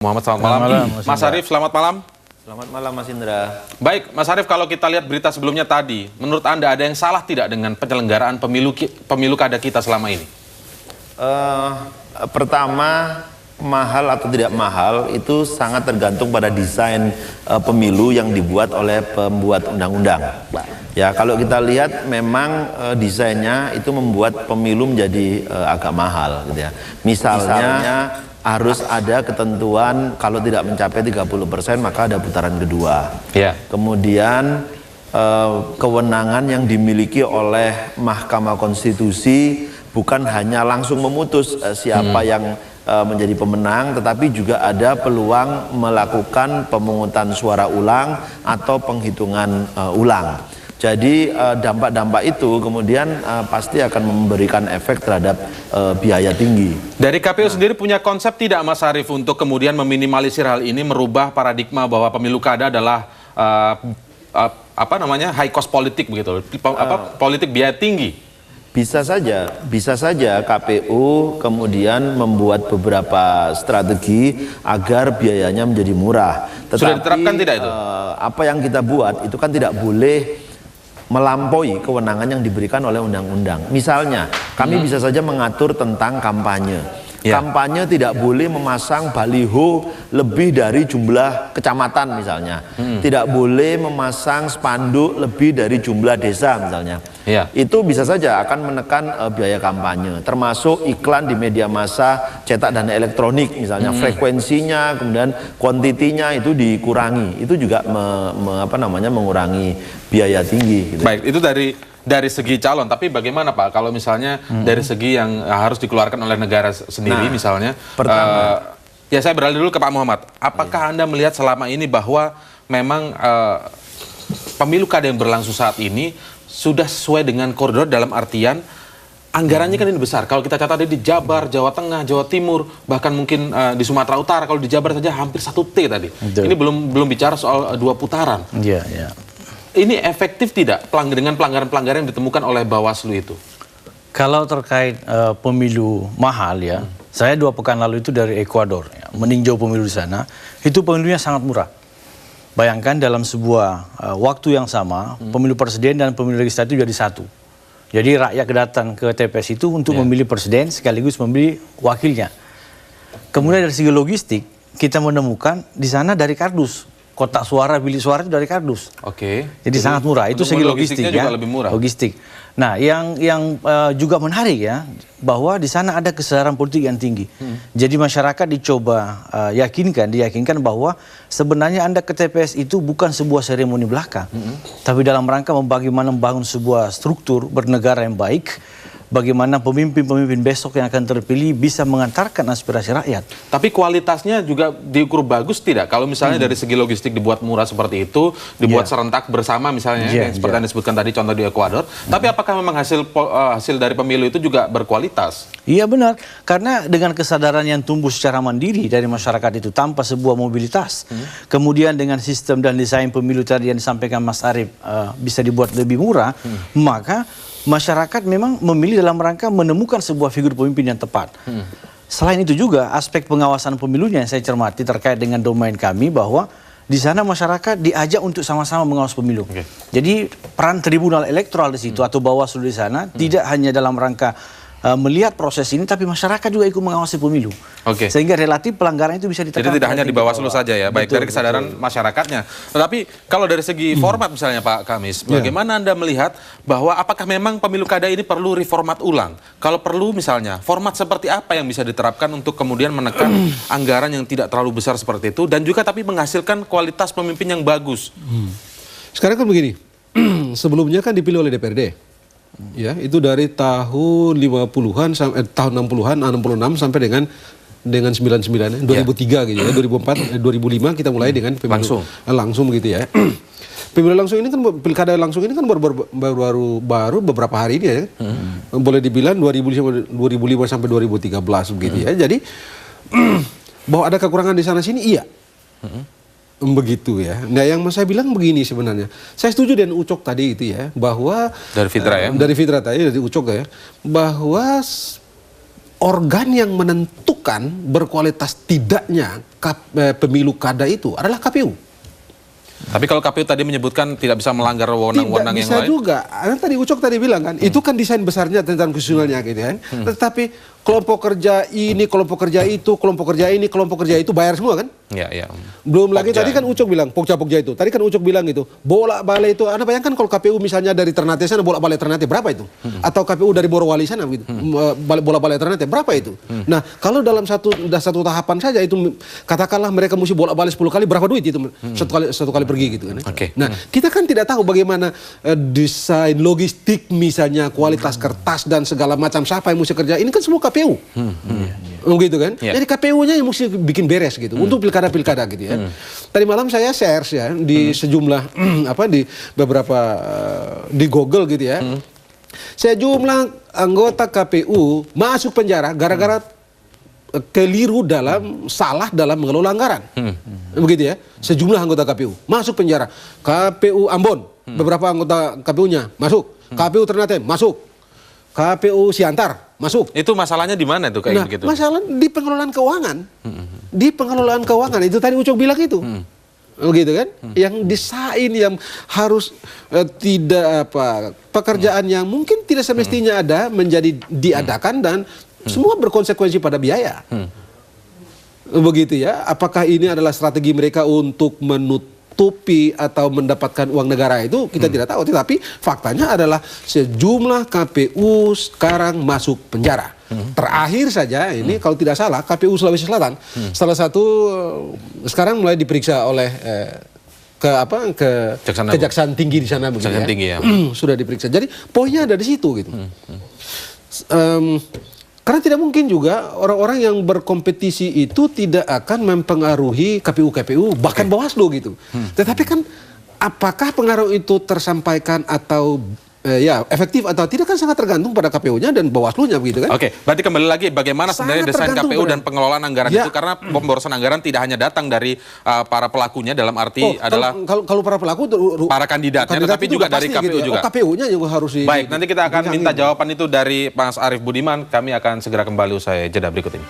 Muhammad, selamat malam. Mas Arief, selamat malam. Selamat malam Mas Indra. Baik, Mas Arief, kalau kita lihat berita sebelumnya tadi, menurut Anda ada yang salah tidak dengan penyelenggaraan pemilu kada kita selama ini? Pertama, mahal atau tidak mahal itu sangat tergantung pada desain pemilu yang dibuat oleh pembuat undang-undang. Ya, kalau kita lihat memang desainnya itu membuat pemilu menjadi agak mahal gitu ya. Misalnya harus ada ketentuan kalau tidak mencapai 30% maka ada putaran kedua. Ya. Kemudian kewenangan yang dimiliki oleh Mahkamah Konstitusi bukan hanya langsung memutus siapa yang menjadi pemenang, tetapi juga ada peluang melakukan pemungutan suara ulang atau penghitungan ulang. Jadi dampak-dampak itu kemudian pasti akan memberikan efek terhadap biaya tinggi. Dari KPU sendiri punya konsep tidak, Mas Arief, untuk kemudian meminimalisir hal ini, merubah paradigma bahwa pemilu kada adalah high cost politik begitu, politik biaya tinggi? Bisa saja KPU kemudian membuat beberapa strategi agar biayanya menjadi murah. Tetapi, sudah diterapkan tidak itu? Apa yang kita buat itu kan tidak boleh melampaui kewenangan yang diberikan oleh undang-undang. Misalnya, kami bisa saja mengatur tentang kampanye. Ya. Kampanye tidak boleh memasang baliho lebih dari jumlah kecamatan misalnya. Tidak boleh memasang spanduk lebih dari jumlah desa misalnya. Ya. Itu bisa saja akan menekan biaya kampanye. Termasuk iklan di media massa, cetak dan elektronik misalnya. Frekuensinya, kemudian kuantitinya itu dikurangi. Itu juga mengurangi biaya tinggi. Gitu. Baik, itu dari segi calon, tapi bagaimana Pak kalau misalnya dari segi yang harus dikeluarkan oleh negara sendiri misalnya? Pertama, ya saya beralih dulu ke Pak Muhammad. Apakah Anda melihat selama ini bahwa memang pemilu kada yang berlangsung saat ini sudah sesuai dengan koridor, dalam artian anggarannya kan ini besar. Kalau kita catat di Jabar, Jawa Tengah, Jawa Timur, bahkan mungkin di Sumatera Utara, kalau di Jabar saja hampir 1 T tadi. Betul. Ini belum bicara soal 2 putaran. Iya, iya. Ini efektif tidak dengan pelanggaran-pelanggaran yang ditemukan oleh Bawaslu itu? Kalau terkait pemilu mahal ya, saya 2 pekan lalu itu dari Ekuador, ya, meninjau pemilu di sana, itu pemilunya sangat murah. Bayangkan dalam sebuah waktu yang sama, pemilu presiden dan pemilu legislatif jadi satu. Jadi rakyat datang ke TPS itu untuk memilih presiden sekaligus memilih wakilnya. Kemudian dari segi logistik, kita menemukan di sana dari kardus. Kotak suara, bilik suara itu dari kardus. Oke. Jadi sangat murah. Itu segi logistik ya. Juga lebih murah. Logistik. Nah, yang juga menarik ya, bahwa di sana ada kesadaran politik yang tinggi. Jadi masyarakat dicoba diyakinkan bahwa sebenarnya Anda ke TPS itu bukan sebuah seremoni belaka, tapi dalam rangka bagaimana membangun sebuah struktur bernegara yang baik. Bagaimana pemimpin-pemimpin besok yang akan terpilih bisa mengantarkan aspirasi rakyat. Tapi kualitasnya juga diukur bagus tidak? Kalau misalnya dari segi logistik dibuat murah seperti itu, dibuat serentak bersama misalnya, seperti yang disebutkan tadi contoh di Ekuador. Tapi apakah memang hasil dari pemilu itu juga berkualitas? Iya benar, karena dengan kesadaran yang tumbuh secara mandiri dari masyarakat itu tanpa sebuah mobilitas, kemudian dengan sistem dan desain pemilu tadi yang disampaikan Mas Arief bisa dibuat lebih murah, maka masyarakat memang memilih dalam rangka menemukan sebuah figur pemimpin yang tepat. Selain itu juga aspek pengawasan pemilunya yang saya cermati terkait dengan domain kami, bahwa di sana masyarakat diajak untuk sama-sama mengawas pemilu. Jadi peran tribunal elektoral di situ atau Bawaslu di sana tidak hanya dalam rangka melihat proses ini, tapi masyarakat juga ikut mengawasi pemilu. Sehingga relatif pelanggaran itu bisa ditekan. Jadi tidak hanya di Bawaslu saja ya, baik dari kesadaran masyarakatnya. Tetapi kalau dari segi format misalnya Pak Kamis, bagaimana Anda melihat bahwa apakah memang pemilu kada ini perlu reformat ulang? Kalau perlu misalnya, format seperti apa yang bisa diterapkan untuk kemudian menekan anggaran yang tidak terlalu besar seperti itu, dan juga tapi menghasilkan kualitas pemimpin yang bagus? Sekarang kan begini, sebelumnya kan dipilih oleh DPRD. Ya, itu dari tahun 50-an sampai tahun 60-an, 66 sampai dengan 99, 2003 gitu ya. 2004, 2005 kita mulai dengan pemilu langsung gitu ya. Pemilu langsung ini kan, pilkada langsung ini kan baru beberapa hari ini ya. Boleh dibilang 2005 sampai 2013 begitu ya. Jadi bahwa ada kekurangan di sana sini iya. Begitu ya. Nah, yang saya bilang begini sebenarnya. Saya setuju dengan Ucok tadi itu ya, bahwa dari Fitra ya. Dari Fitra tadi, dari Ucok ya, bahwa organ yang menentukan berkualitas tidaknya pemilu kada itu adalah KPU. Tapi kalau KPU tadi menyebutkan tidak bisa melanggar wewenang-wewenang yang lain. Tidak bisa juga. Tadi Ucok tadi bilang kan, itu kan desain besarnya tentang konstitusionalnya gitu kan. Tetapi kelompok kerja ini, kelompok kerja itu, kelompok kerja ini, kelompok kerja itu bayar semua kan? Iya, iya. Belum lagi Pokja. tadi kan Ucok bilang, Pokja itu. Tadi kan Ucok bilang itu, bolak-balik itu. Anda bayangkan kalau KPU misalnya dari Ternate sana bolak-balik Ternate berapa itu? Atau KPU dari Morowali sana begitu. Bolak-balik Ternate berapa itu? Nah, kalau dalam satu tahapan saja itu katakanlah mereka mesti bolak-balik 10 kali berapa duit itu satu kali pergi gitu kan. Oke. Nah, kita kan tidak tahu bagaimana desain logistik misalnya kualitas kertas dan segala macam siapa yang mesti kerja. Ini kan semua KPU. Gitu kan. Yeah. Jadi KPU-nya yang mesti bikin beres gitu untuk pilkada-pilkada gitu ya. Tadi malam saya share ya di sejumlah di beberapa di Google gitu ya. Sejumlah anggota KPU masuk penjara gara-gara keliru salah dalam mengelola anggaran. Begitu ya. Sejumlah anggota KPU masuk penjara. KPU Ambon, beberapa anggota KPU-nya masuk. KPU Ternate masuk. KPU Siantar masuk. Itu masalahnya di mana tuh kayak begitu? Masalah di pengelolaan keuangan. Di pengelolaan keuangan itu tadi Ucok bilang itu. Begitu kan? Yang desain yang harus tidak pekerjaan yang mungkin tidak semestinya ada menjadi diadakan dan semua berkonsekuensi pada biaya. Begitu ya. Apakah ini adalah strategi mereka untuk menutupi atau mendapatkan uang negara itu kita tidak tahu. Tetapi faktanya adalah sejumlah KPU sekarang masuk penjara. Terakhir saja ini kalau tidak salah KPU Sulawesi Selatan salah satu sekarang mulai diperiksa oleh Kejaksaan Tinggi di sana begitu ya. Tinggi, ya. Sudah diperiksa. Jadi poinnya ada di situ gitu. Karena tidak mungkin juga orang-orang yang berkompetisi itu tidak akan mempengaruhi KPU bahkan Bawaslu gitu. Tetapi kan apakah pengaruh itu tersampaikan atau efektif atau tidak kan sangat tergantung pada KPU-nya dan Bawaslu-nya begitu kan. Oke, berarti kembali lagi bagaimana sebenarnya desain KPU dan pengelolaan anggaran Ya. itu, karena pemborosan anggaran tidak hanya datang dari para pelakunya dalam arti adalah kalau para pelaku para kandidatnya, tetapi juga dari pasti KPU gitu ya. juga. KPU-nya juga harus Baik, nanti kita akan minta jawaban itu dari Mas Arief Budiman. Kami akan segera kembali usai jeda berikut ini.